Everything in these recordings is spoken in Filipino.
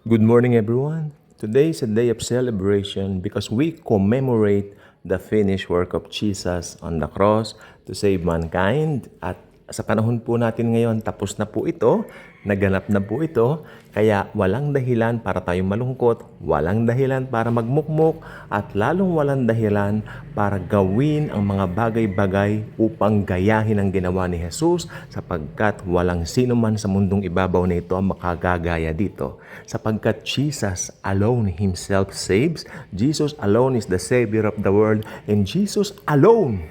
Good morning, everyone. Today is a day of celebration because we commemorate the finished work of Jesus on the cross to save mankind. At sa panahon po natin ngayon, tapos na po ito, naganap na po ito, kaya walang dahilan para tayong malungkot, walang dahilan para magmukmok, at lalong walang dahilan para gawin ang mga bagay-bagay upang gayahin ang ginawa ni Jesus sapagkat walang sino man sa mundong ibabaw na ito ang makagagaya dito. Sapagkat Jesus alone Himself saves, Jesus alone is the Savior of the world, and Jesus alone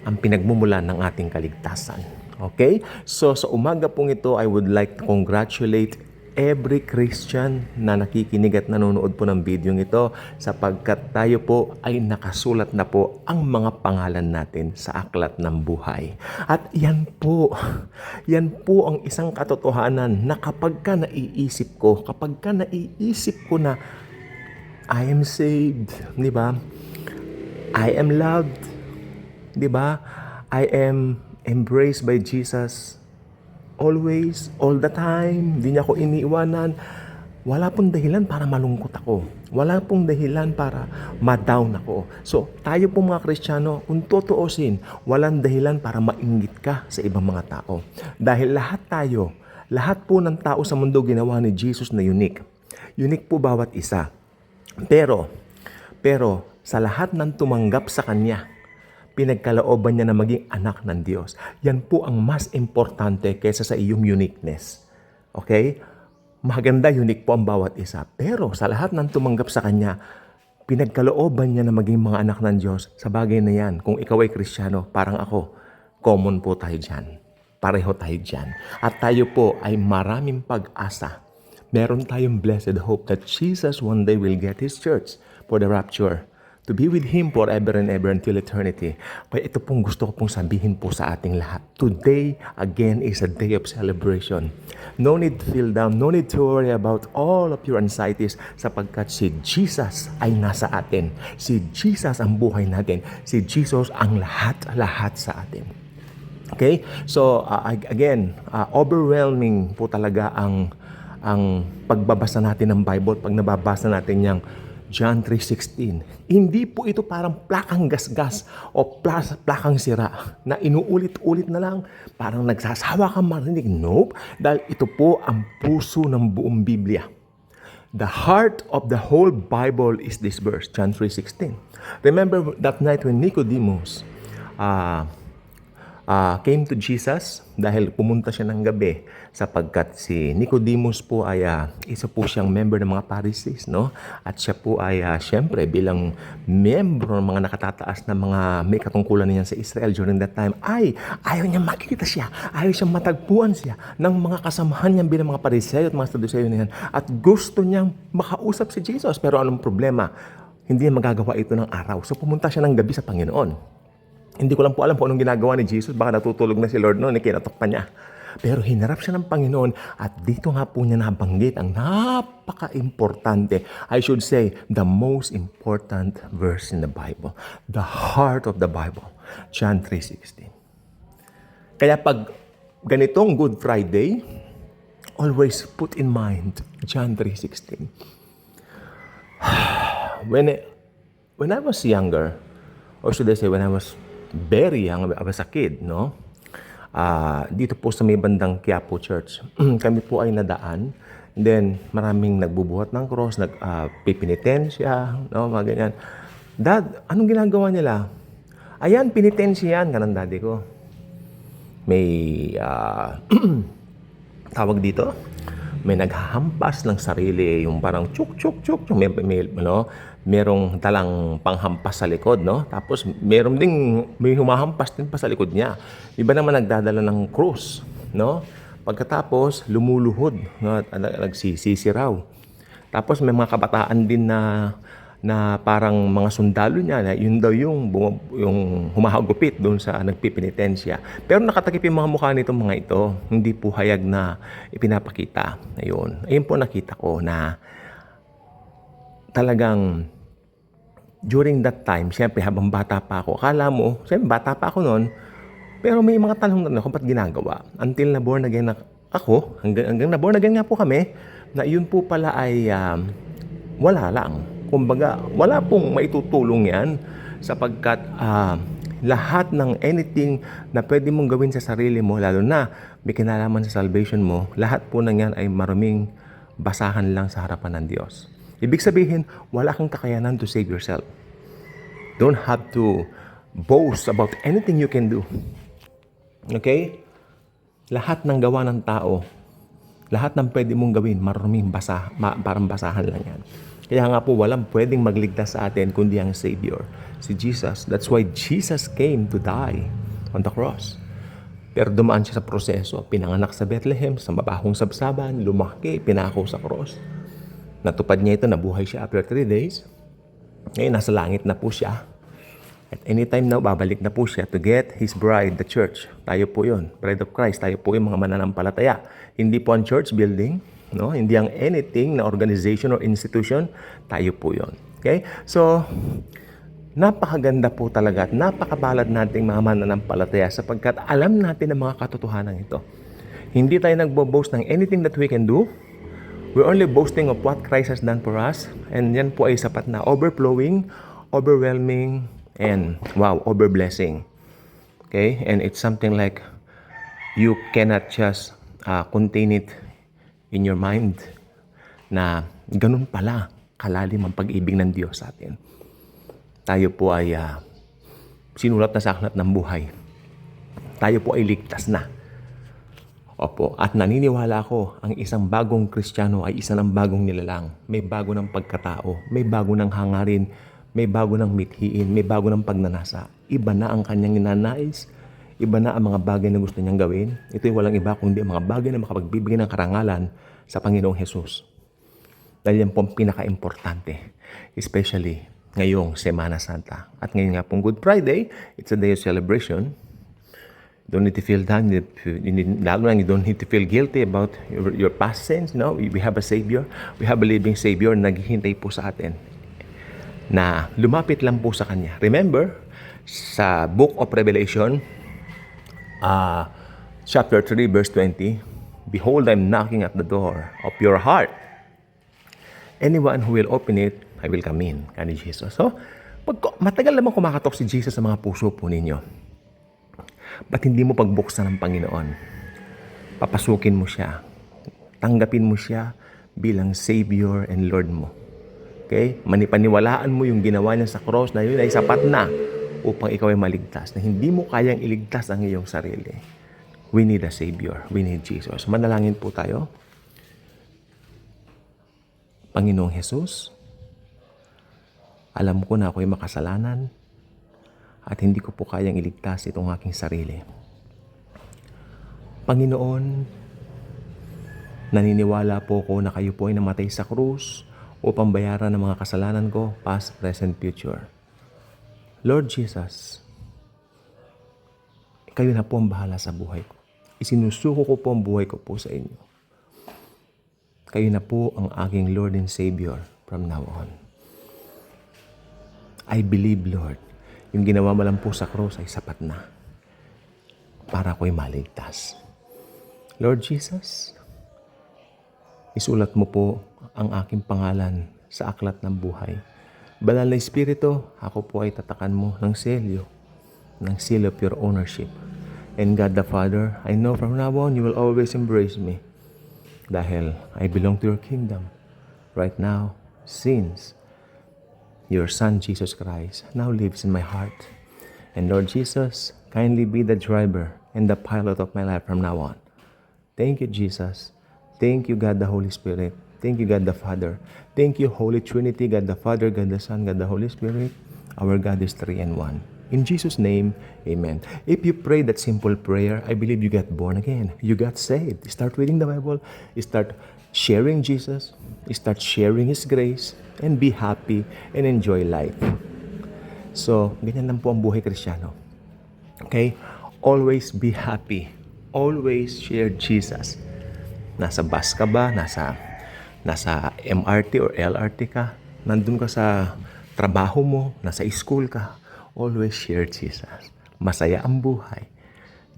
ang pinagmumulan ng ating kaligtasan. Okay? So sa umaga pong ito, I would like to congratulate every Christian na nakikinig at nanonood po ng video ito sapagkat tayo po ay nakasulat na po ang mga pangalan natin sa aklat ng buhay. At yan po ang isang katotohanan na kapag ka naiisip ko na I am saved, di ba? I am loved, di ba? I am embraced by Jesus always, all the time. Hindi niya ako iniiwanan. Wala pong dahilan para malungkot ako. Wala pong dahilan para ma-down ako. So, tayo po mga Kristiyano, kung tutuusin, walang dahilan para mainggit ka sa ibang mga tao. Dahil lahat po ng tao sa mundo ginawa ni Jesus na unique. Unique po bawat isa. Pero, sa lahat ng tumanggap sa Kanya, pinagkalooban niya na maging anak ng Diyos. Yan po ang mas importante kaysa sa iyong uniqueness. Okay? Maganda, unique po ang bawat isa. Pero sa lahat ng tumanggap sa Kanya, pinagkalooban niya na maging mga anak ng Diyos. Sa bagay na yan, kung ikaw ay Kristiyano, parang ako, common po tayo dyan. Pareho tayo dyan. At tayo po ay maraming pag-asa. Meron tayong blessed hope that Jesus one day will get His church for the rapture, to be with Him forever and ever until eternity. Kaya ito pong gusto ko pong sabihin po sa ating lahat. Today, again, is a day of celebration. No need to feel down. No need to worry about all of your anxieties sapagkat si Jesus ay nasa atin. Si Jesus ang buhay natin. Si Jesus ang lahat sa atin. Okay? So, again, overwhelming po talaga ang pagbabasa natin ng Bible. Pag nababasa natin yung John 3:16. Hindi po ito parang plakang gasgas o plakang sira na inuulit-ulit na lang. Parang nagsasawa kang marinig. Nope. Dahil ito po ang puso ng buong Biblia. The heart of the whole Bible is this verse, John 3:16. Remember that night when Nicodemus came to Jesus dahil pumunta siya ng gabi sapagkat si Nicodemus po ay isa po siyang member ng mga Pharisees, no? At siya po ay siyempre bilang membro ng mga nakatataas na mga may katungkulan niyan sa Israel during that time ay ayaw niya makita siya, ayaw siyang matagpuan siya ng mga kasamahan niya bilang mga Pariseo at mga Saduceo niyan at gusto niyang makausap si Jesus. Pero anong problema? Hindi niya magagawa ito ng araw. So pumunta siya ng gabi sa Panginoon. Hindi ko lang po alam kung anong ginagawa ni Jesus. Baka natutulog na si Lord noon, kinatok pa niya. Pero hinarap siya ng Panginoon at dito nga po niya nabanggit ang napaka-importante, I should say, the most important verse in the Bible. The heart of the Bible. John 3:16. Kaya pag ganitong Good Friday, always put in mind John 3:16. When I was younger, or should I say when I was very young, I was a kid, no? Dito po sa may bandang Quiapo Church, kami po ay nadaan. And then, maraming nagbubuhat ng cross, nagpipinitensya, no? Mga ganyan. Dad, anong ginagawa nila? Ayan, pinitensya yan, ganun daddy ko. May, tawag dito, may naghahampas ng sarili, yung parang chuk, merong talang panghampas sa likod, no? Tapos may humahampas din pa sa likod niya. Iba naman nagdadala ng krus, no? Pagkatapos, lumuluhod, no? Nagsisisi raw. Tapos may mga kabataan din na parang mga sundalo niya, na yun daw yung humahagupit doon sa nagpipinitensya. Pero nakatakip yung mga mukha nitong mga ito, hindi po hayag na ipinapakita. Ayun po nakita ko na talagang during that time, siyempre habang bata pa ako, akala mo, siyempre bata pa ako noon, pero may mga tanong na ako, ba't ginagawa? Until na born again ako, hanggang na born again nga po kami, na yun po pala ay wala lang. Kumbaga, wala pong maitutulong yan sapagkat lahat ng anything na pwede mong gawin sa sarili mo, lalo na may kinalaman sa salvation mo, lahat po ng yan ay maraming basahan lang sa harapan ng Diyos. Ibig sabihin, wala kang kakayanan to save yourself. Don't have to boast about anything you can do. Okay? Lahat ng gawa ng tao, lahat ng pwede mong gawin, maraming parang basahan lang yan. Kaya nga po, walang pwedeng magligtas sa atin kundi ang Savior, si Jesus. That's why Jesus came to die on the cross. Pero dumaan siya sa proseso. Pinanganak sa Bethlehem, sa mabahong sabsaban, lumaki, pinako sa cross. Natupad niya ito, nabuhay siya after 3 days. Ngayon, nasa langit na po siya. At anytime now, babalik na po siya to get His bride, the church. Tayo po yun, bride of Christ. Tayo po yung mga mananampalataya. Hindi po ang church building, no? Hindi ang anything na organization or institution. Tayo po yun. Okay? So, napakaganda po talaga at napakabalad nating mga mananampalataya sapagkat alam natin ang mga katotohanan ito. Hindi tayo nagbo-boast ng anything that we can do. We're only boasting of what Christ has done for us. And yan po ay sapat na overflowing, overwhelming, and wow, over-blessing. Okay? And it's something like you cannot just contain it in your mind na ganun pala kalalim ang pag-ibig ng Diyos sa atin. Tayo po ay sinulat na sa aklat ng buhay. Tayo po ay ligtas na. Opo, at naniniwala ako, ang isang bagong Kristiyano ay isa ng bagong nilalang. May bago ng pagkatao, may bago ng hangarin, may bago ng mithiin, may bago ng pagnanasa. Iba na ang kanyang ninanais, iba na ang mga bagay na gusto niyang gawin. Ito'y walang iba kundi mga bagay na makapagbibigay ng karangalan sa Panginoong Hesus. Dahil yan po ang pinaka-importante, especially ngayong Semana Santa. At ngayon nga pong Good Friday, it's a day of celebration. Don't need to feel down. You don't need to feel guilty about your past sins. No, we have a Savior. We have a living Savior na naghihintay po sa atin na lumapit lang po sa Kanya. Remember, sa Book of Revelation, chapter 3, verse 20, Behold, I'm knocking at the door of your heart. Anyone who will open it, I will come in. Kani Jesus. So, matagal naman kumakatok si Jesus sa mga puso po ninyo. Ba't hindi mo pagbuksan ng Panginoon? Papasukin mo siya. Tanggapin mo siya bilang Savior and Lord mo. Okay? Manipaniwalaan mo yung ginawa niya sa cross na yun ay sapat na upang ikaw ay maligtas. Na hindi mo kayang iligtas ang iyong sarili. We need a Savior. We need Jesus. Manalangin po tayo. Panginoong Jesus, alam ko na ako'y makasalanan at hindi ko po kayang iligtas itong aking sarili. Panginoon, naniniwala po ko na kayo po ay namatay sa krus upang bayaran ng mga kasalanan ko, past, present, future. Lord Jesus, kayo na po ang bahala sa buhay ko. Isinusuko ko po ang buhay ko po sa inyo. Kayo na po ang aking Lord and Savior from now on. I believe, Lord, yung ginawa mo lang po sa cross ay sapat na para ako'y maligtas. Lord Jesus, isulat mo po ang aking pangalan sa aklat ng buhay. Banal na Espiritu, ako po ay tatakan mo ng seal of your ownership. And God the Father, I know from now on you will always embrace me dahil I belong to your kingdom. Right now, since your Son, Jesus Christ, now lives in my heart. And Lord Jesus, kindly be the driver and the pilot of my life from now on. Thank you, Jesus. Thank you, God the Holy Spirit. Thank you, God the Father. Thank you, Holy Trinity, God the Father, God the Son, God the Holy Spirit. Our God is 3 and 1. In Jesus' name, amen. If you pray that simple prayer, I believe you got born again. You got saved. Start reading the Bible. Start sharing Jesus. Start sharing His grace. And be happy and enjoy life. So, ganyan lang po ang buhay Kristiyano. Okay? Always be happy. Always share Jesus. Nasa bus ka ba? Nasa MRT or LRT ka? Nandun ka sa trabaho mo? Nasa school ka? Always share Jesus. Masaya ang buhay.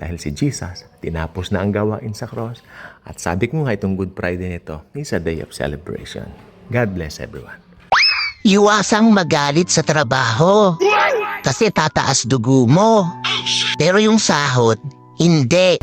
Dahil si Jesus, tinapos na ang gawain sa cross. At sabi ko nga itong Good Friday nito is a day of celebration. God bless everyone. Iwasang magalit sa trabaho kasi tataas dugo mo. Pero yung sahod, hindi.